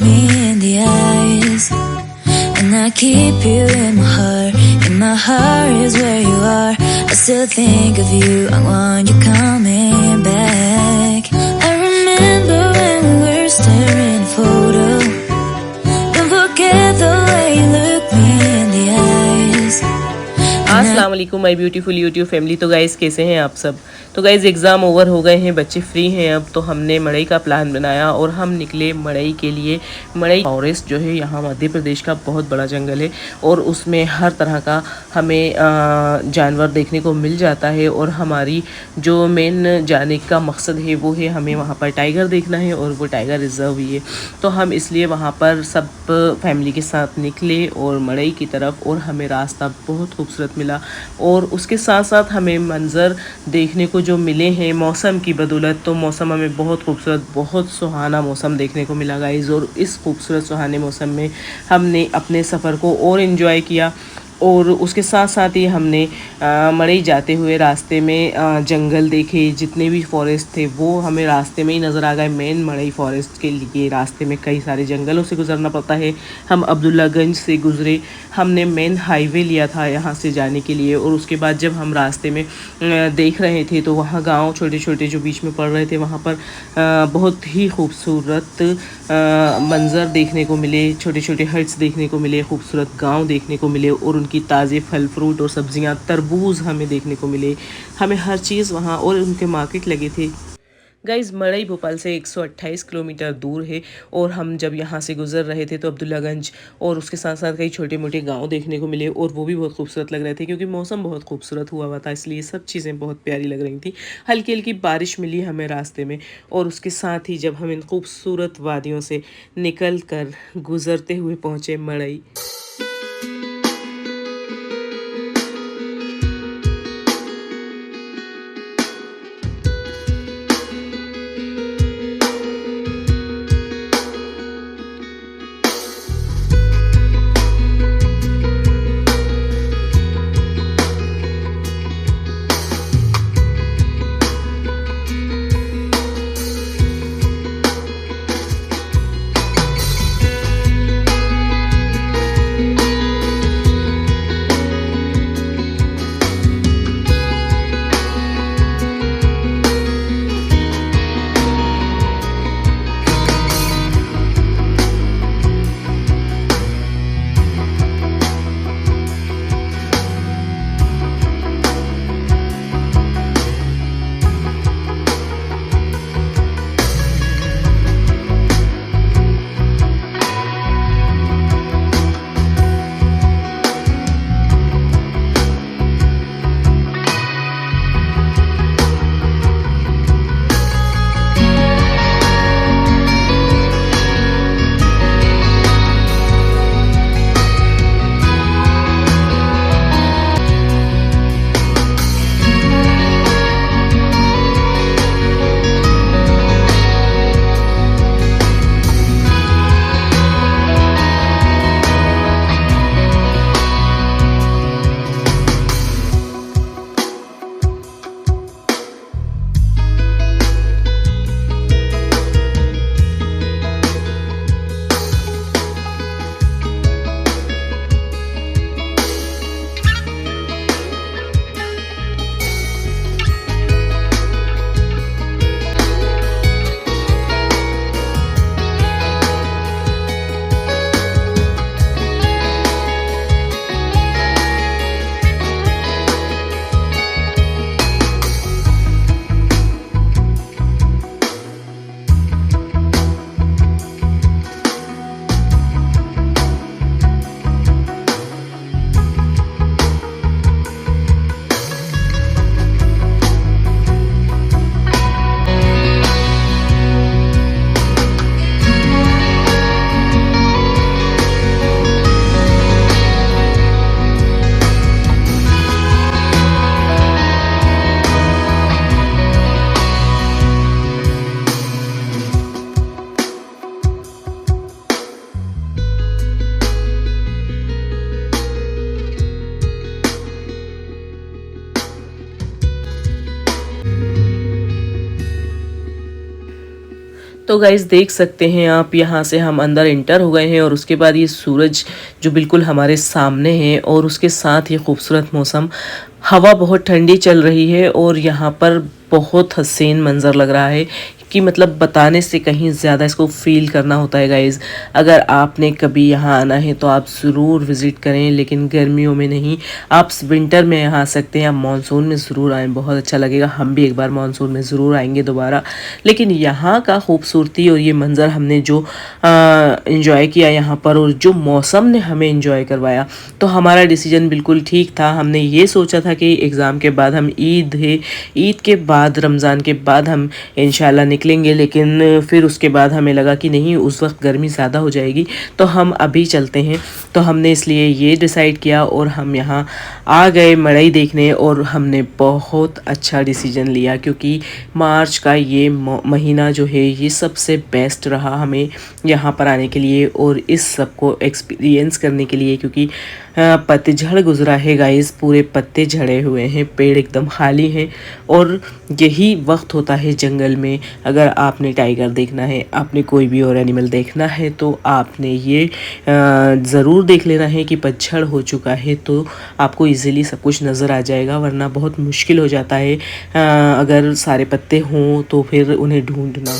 look me in the eyes, and I keep you in my heart. In my heart is where you are. I still think of you. I want you coming back. I remember when we were staring at a photo. Don't forget the way you look me in the eyes. अस्सलाम वालेकुम my beautiful YouTube family. तो guys कैसे हैं आप सब। तो guys exam over हो गए हैं, बच्चे फ्री हैं अब। तो हमने मड़ई का प्लान बनाया और हम निकले मड़ई के लिए। मड़ई फॉरेस्ट जो है यहाँ मध्य प्रदेश का बहुत बड़ा जंगल है और उसमें हर तरह का हमें जानवर देखने को मिल जाता है। और हमारी जो मेन जाने का मकसद है वो है हमें वहाँ पर टाइगर देखना है और वो टाइगर रिज़र्व ही है। तो हम इसलिए वहाँ पर सब फैमिली के साथ निकले और मड़ई की तरफ, और हमें रास्ता बहुत खूबसूरत मिला। और उसके साथ साथ हमें मंज़र देखने को जो मिले हैं मौसम की बदौलत, तो मौसम हमें बहुत खूबसूरत, बहुत सुहाना मौसम देखने को मिला गाइज़। और इस खूबसूरत सुहाने मौसम में हमने अपने सफ़र को और इन्जॉय किया। और उसके साथ साथ ही हमने मड़ई जाते हुए रास्ते में जंगल देखे। जितने भी फॉरेस्ट थे वो हमें रास्ते में ही नज़र आ गए। मेन मड़ई फॉरेस्ट के लिए रास्ते में कई सारे जंगलों से गुजरना पड़ता है। हम अब्दुल्लागंज से गुज़रे, हमने मेन हाईवे लिया था यहाँ से जाने के लिए। और उसके बाद जब हम रास्ते में देख रहे थे तो वहाँ गांव छोटे छोटे जो बीच में पड़ रहे थे, वहाँ पर बहुत ही खूबसूरत मंज़र देखने को मिले। छोटे छोटे हट्स देखने को मिले, खूबसूरत गांव देखने को मिले, और उनकी ताज़े फल फ्रूट और सब्ज़ियां, तरबूज हमें देखने को मिले। हमें हर चीज़ वहाँ, और उनके मार्केट लगे थे। गाइज़ मड़ई भोपाल से 128 किलोमीटर दूर है। और हम जब यहाँ से गुज़र रहे थे तो अब्दुल्लागंज और उसके साथ साथ कई छोटे मोटे गांव देखने को मिले, और वो भी बहुत खूबसूरत लग रहे थे क्योंकि मौसम बहुत खूबसूरत हुआ था, इसलिए सब चीज़ें बहुत प्यारी लग रही थी। हल्की हल्की बारिश मिली हमें रास्ते में। और उसके साथ ही जब हम इन खूबसूरत वादियों से निकल कर गुज़रते हुए पहुँचे मड़ई। तो गाइज़ देख सकते हैं आप, यहाँ से हम अंदर इंटर हो गए हैं और उसके बाद ये सूरज जो बिल्कुल हमारे सामने है और उसके साथ ये खूबसूरत मौसम, हवा बहुत ठंडी चल रही है और यहाँ पर बहुत हसीन मंज़र लग रहा है कि मतलब बताने से कहीं ज़्यादा इसको फ़ील करना होता है गाइज़। अगर आपने कभी यहाँ आना है तो आप ज़रूर विज़िट करें, लेकिन गर्मियों में नहीं, आप विंटर में यहाँ आ सकते हैं, आप मानसून में ज़रूर आएँ, बहुत अच्छा लगेगा। हम भी एक बार मानसून में ज़रूर आएंगे दोबारा। लेकिन यहाँ का खूबसूरती और ये मंज़र हमने जो इन्जॉय किया यहाँ पर और जो मौसम ने हमें इन्जॉय करवाया, तो हमारा डिसीजन बिल्कुल ठीक था। हमने ये सोचा था कि एग्ज़ाम के बाद हम ईद है, ईद के बाद रमज़ान के बाद हम इंशाल्लाह निकलेंगे, लेकिन फिर उसके बाद हमें लगा कि नहीं, उस वक्त गर्मी ज़्यादा हो जाएगी, तो हम अभी चलते हैं। तो हमने इसलिए ये डिसाइड किया और हम यहाँ आ गए मड़ई देखने और हमने बहुत अच्छा डिसीजन लिया, क्योंकि मार्च का ये महीना जो है ये सबसे बेस्ट रहा हमें यहाँ पर आने के लिए और इस सब को एक्सपीरियंस करने के लिए, क्योंकि पतझड़ गुजरा है गाइस, पूरे पत्ते झड़े हुए हैं, पेड़ एकदम खाली हैं और यही वक्त होता है जंगल में। अगर आपने टाइगर देखना है, आपने कोई भी और एनिमल देखना है, तो आपने ये ज़रूर देख लेना है कि पतझड़ हो चुका है, तो आपको इजीली सब कुछ नज़र आ जाएगा, वरना बहुत मुश्किल हो जाता है अगर सारे पत्ते हों तो फिर उन्हें ढूंढना।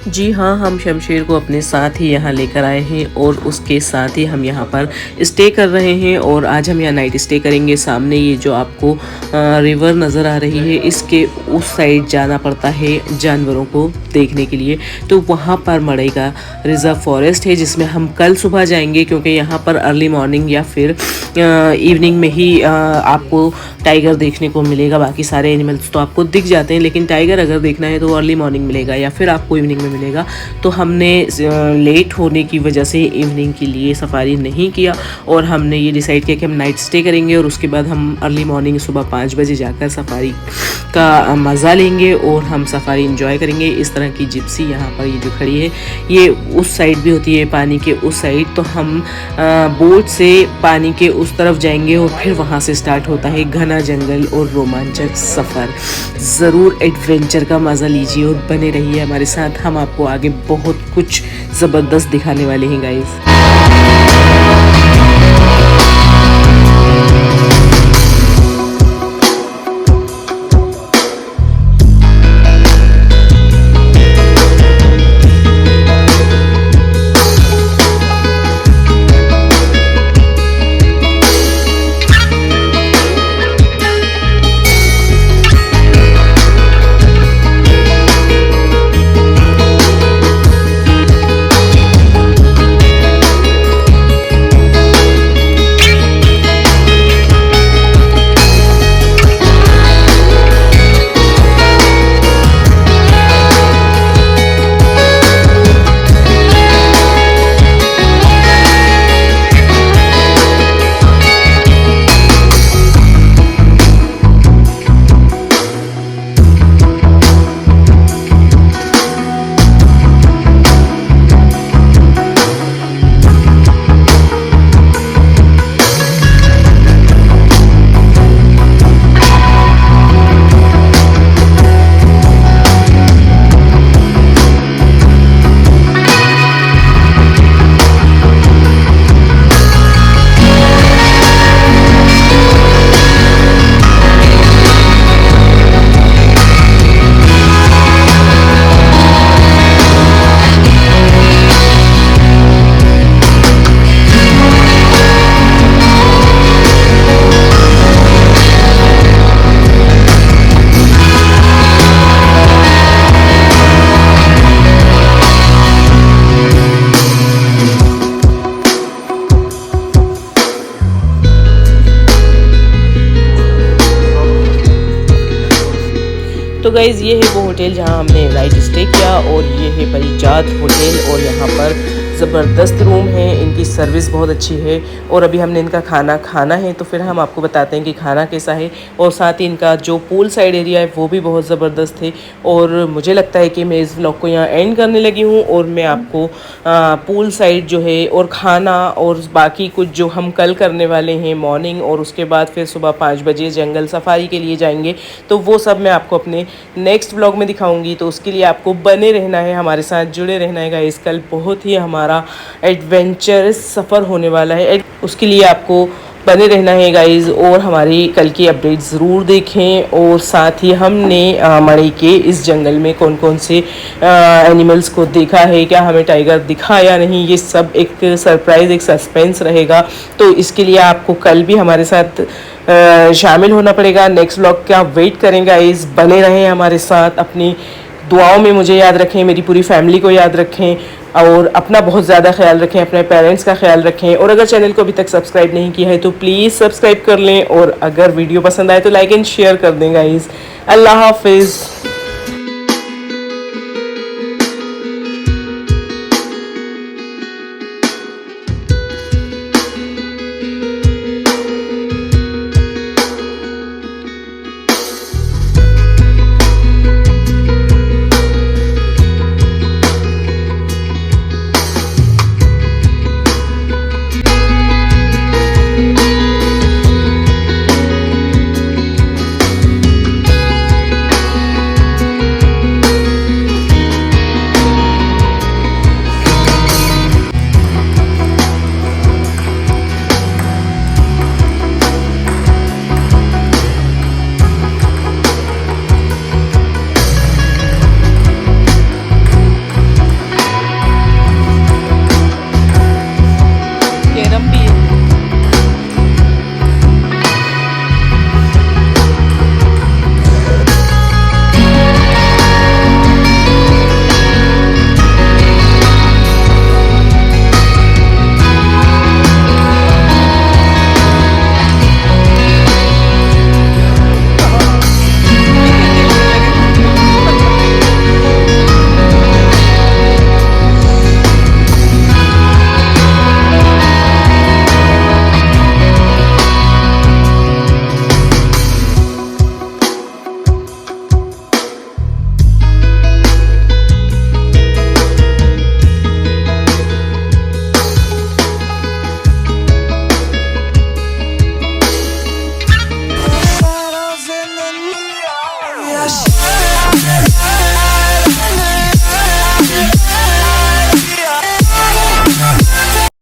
जी हाँ, हम शमशेर को अपने साथ ही यहाँ लेकर आए हैं और उसके साथ ही हम यहाँ पर स्टे कर रहे हैं और आज हम यहाँ नाइट स्टे करेंगे। सामने ये जो आपको रिवर नज़र आ रही है, इसके उस साइड जाना पड़ता है जानवरों को देखने के लिए, तो वहाँ पर मड़ई का रिज़र्व फॉरेस्ट है जिसमें हम कल सुबह जाएंगे, क्योंकि यहाँ पर अर्ली मॉर्निंग या फिर इवनिंग में ही आपको टाइगर देखने को मिलेगा। बाकी सारे एनिमल्स तो आपको दिख जाते हैं, लेकिन टाइगर अगर देखना है तो अर्ली मॉर्निंग मिलेगा या फिर आपको इवनिंग में मिलेगा। तो हमने लेट होने की वजह से इवनिंग के लिए सफारी नहीं किया और हमने ये डिसाइड किया कि हम नाइट स्टे करेंगे और उसके बाद हम अर्ली मॉर्निंग सुबह 5 बजे जाकर सफारी का मज़ा लेंगे और हम सफारी इंजॉय करेंगे। इस तरह की जिप्सी यहाँ पर ये जो खड़ी है, ये उस साइड भी होती है, पानी के उस साइड, तो हम बोट से पानी के उस तरफ जाएंगे और फिर वहाँ से स्टार्ट होता है घना जंगल और रोमांचक सफ़र। ज़रूर एडवेंचर का मज़ा लीजिए और बने रहिए हमारे साथ, हम आपको आगे बहुत कुछ ज़बरदस्त दिखाने वाले हैं गाइस। तो गाइज़ ये है वो होटल जहाँ हमने नाइट स्टे किया और ये है परिजात होटल और यहाँ पर ज़बरदस्त रूम है, इनकी सर्विस बहुत अच्छी है। और अभी हमने इनका खाना है तो फिर हम आपको बताते हैं कि खाना कैसा है। और साथ ही इनका जो पूल साइड एरिया है वो भी बहुत ज़बरदस्त है। और मुझे लगता है कि मैं इस व्लॉग को यहाँ एंड करने लगी हूँ और मैं आपको पूल साइड जो है और खाना और बाकी कुछ जो हम कल करने वाले हैं मॉर्निंग, और उसके बाद फिर सुबह 5 बजे जंगल सफारी के लिए जाएंगे, तो वो सब मैं आपको अपने नेक्स्ट व्लॉग में दिखाऊंगी। तो उसके लिए आपको बने रहना है, हमारे साथ जुड़े रहना है गाइस। कल बहुत ही हमारा एडवेंचरस सफ़र होने वाला है, उसके लिए आपको बने रहना है गाइस। और हमारी कल की अपडेट ज़रूर देखें। और साथ ही हमने मड़ई के इस जंगल में कौन कौन से एनिमल्स को देखा है, क्या हमें टाइगर दिखा या नहीं, ये सब एक सरप्राइज़, एक सस्पेंस रहेगा। तो इसके लिए आपको कल भी हमारे साथ शामिल होना पड़ेगा। नेक्स्ट व्लॉग का वेट करें गाइस, बने रहें हमारे साथ। अपनी दुआओं में मुझे याद रखें, मेरी पूरी फैमिली को याद रखें, और अपना बहुत ज़्यादा ख्याल रखें, अपने पेरेंट्स का ख्याल रखें। और अगर चैनल को अभी तक सब्सक्राइब नहीं किया है तो प्लीज़ सब्सक्राइब कर लें। और अगर वीडियो पसंद आए तो लाइक एंड शेयर कर दें गाइस। अल्लाह हाफिज़। Yes.